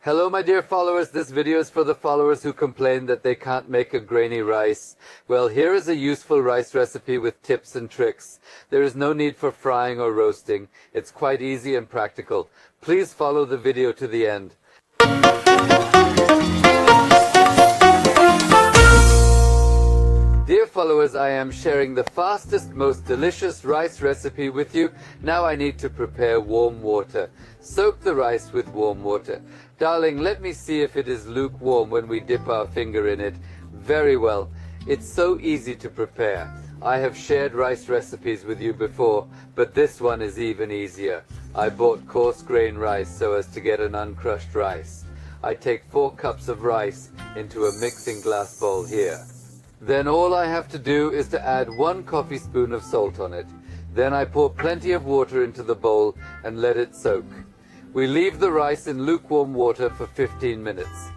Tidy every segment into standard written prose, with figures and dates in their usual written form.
Hello my dear followers, this video is for the followers who complain that they can't make a grainy rice. Well, here is a useful rice recipe with tips and tricks. There is no need for frying or roasting. It's quite easy and practical. Please follow the video to the end. Dear followers, I am sharing the fastest, most delicious rice recipe with you. Now I need to prepare warm water. Soak the rice with warm water. Darling, let me see if it is lukewarm when we dip our finger in it. Very well. It's so easy to prepare. I have shared rice recipes with you before, but this one is even easier. I bought coarse grain rice so as to get an uncrushed rice. I take 4 cups of rice into a mixing glass bowl here. Then all I have to do is to add 1 coffee spoon of salt on it. Then I pour plenty of water into the bowl and let it soak. We leave the rice in lukewarm water for 15 minutes.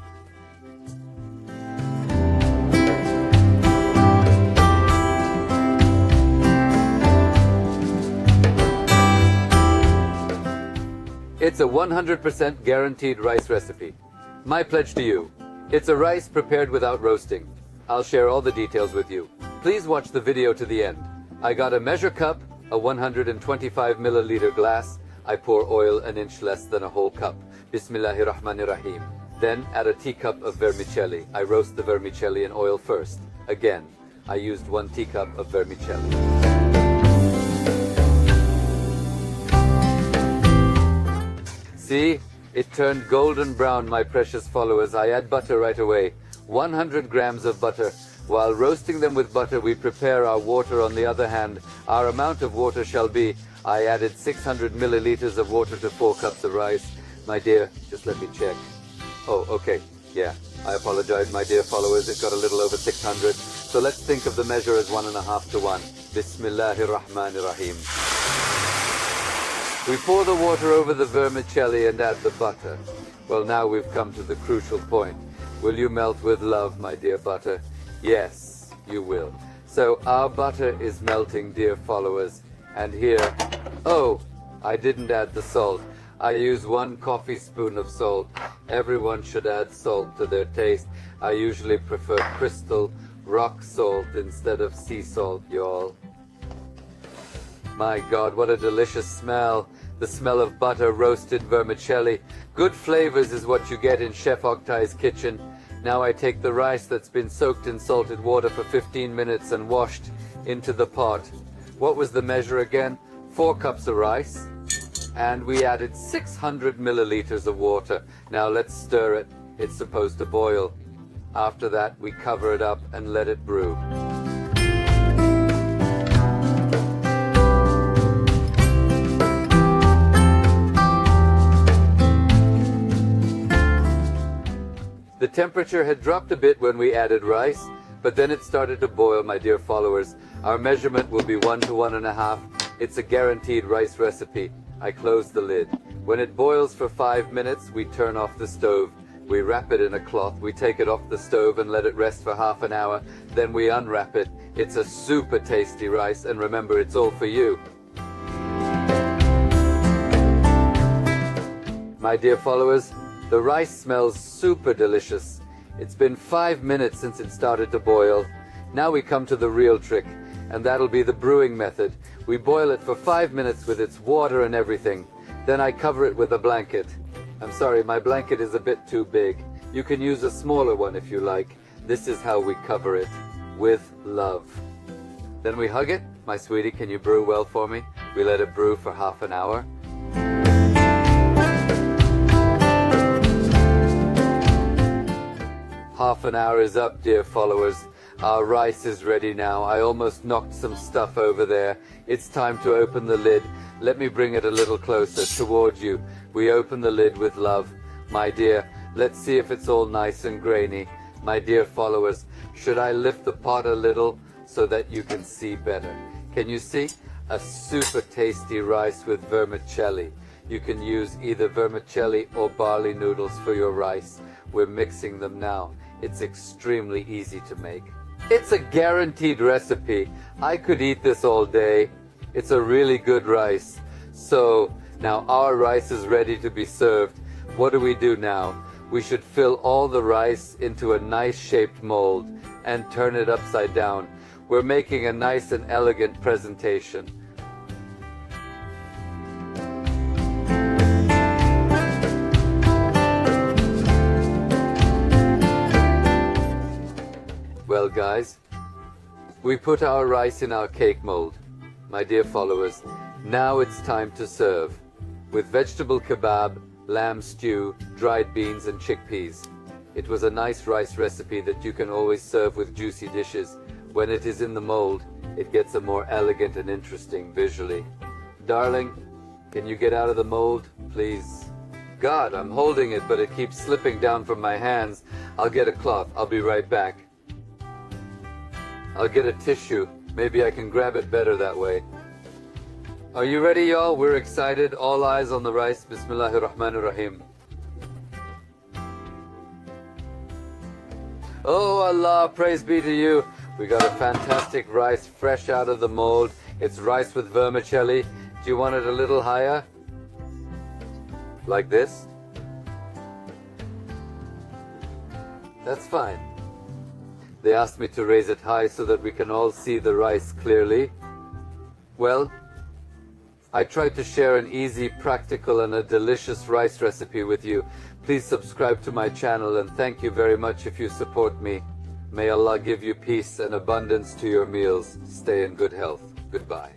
It's a 100% guaranteed rice recipe. My pledge to you. It's a rice prepared without roasting. I'll share all the details with you. Please watch the video to the end. I got a measure cup, a 125 milliliter glass. I pour oil an inch less than a whole cup. Bismillahirrahmanirrahim. Then add a teacup of vermicelli. I roast the vermicelli in oil first. Again, I used 1 teacup of vermicelli. See, it turned golden brown, my precious followers. I add butter right away. 100 grams of butter. While roasting them with butter, we prepare our water on the other hand. Our amount of water shall be, I added 600 milliliters of water to 4 cups of rice. My dear, just let me check. Oh, okay, yeah. I apologize, my dear followers. It got a little over 600. So let's think of the measure as 1.5 to 1. Bismillahirrahmanirrahim. We pour the water over the vermicelli and add the butter. Well, now we've come to the crucial point. Will you melt with love, my dear butter? Yes, you will. So our butter is melting, dear followers. And here, oh, I didn't add the salt. I use 1 coffee spoon of salt. Everyone should add salt to their taste. I usually prefer crystal rock salt instead of sea salt, y'all. My God, what a delicious smell. The smell of butter, roasted vermicelli. Good flavors is what you get in Chef Oktay's kitchen. Now I take the rice that's been soaked in salted water for 15 minutes and washed into the pot. What was the measure again? 4 cups of rice. And we added 600 milliliters of water. Now let's stir it. It's supposed to boil. After that, we cover it up and let it brew. The temperature had dropped a bit when we added rice, but then it started to boil, my dear followers. Our measurement will be 1 to 1.5. It's a guaranteed rice recipe. I close the lid. When it boils for 5 minutes, we turn off the stove. We wrap it in a cloth. We take it off the stove and let it rest for half an hour. Then we unwrap it. It's a super tasty rice, and remember, it's all for you. My dear followers, the rice smells super delicious. It's been 5 minutes since it started to boil. Now we come to the real trick, and that'll be the brewing method. We boil it for 5 minutes with its water and everything. Then I cover it with a blanket. I'm sorry, my blanket is a bit too big. You can use a smaller one if you like. This is how we cover it, with love. Then we hug it. My sweetie, can you brew well for me? We let it brew for half an hour. Half an hour is up, dear followers. Our rice is ready now. I almost knocked some stuff over there. It's time to open the lid. Let me bring it a little closer towards you. We open the lid with love. My dear, let's see if it's all nice and grainy. My dear followers, should I lift the pot a little so that you can see better? Can you see? A super tasty rice with vermicelli. You can use either vermicelli or barley noodles for your rice. We're mixing them now. It's extremely easy to make. It's a guaranteed recipe. I could eat this all day. It's a really good rice. So now our rice is ready to be served. What do we do now? we should fill all the rice into a nice shaped mold and turn it upside down. We're making a nice and elegant presentation. Well guys, we put our rice in our cake mold. My dear followers, now it's time to serve with vegetable kebab, lamb stew, dried beans and chickpeas. It was a nice rice recipe that you can always serve with juicy dishes. When it is in the mold, it gets a more elegant and interesting visually. Darling, can you get out of the mold, please? God, I'm holding it, but it keeps slipping down from my hands. I'll get a cloth. I'll be right back. I'll get a tissue. Maybe I can grab it better that way. Are you ready, y'all? We're excited. All eyes on the rice. Bismillahirrahmanirrahim. Oh Allah, praise be to you. We got a fantastic rice fresh out of the mold. It's rice with vermicelli. Do you want it a little higher? Like this? That's fine. They asked me to raise it high so that we can all see the rice clearly. Well, I tried to share an easy, practical and a delicious rice recipe with you. Please subscribe to my channel and thank you very much if you support me. May Allah give you peace and abundance to your meals. Stay in good health. Goodbye.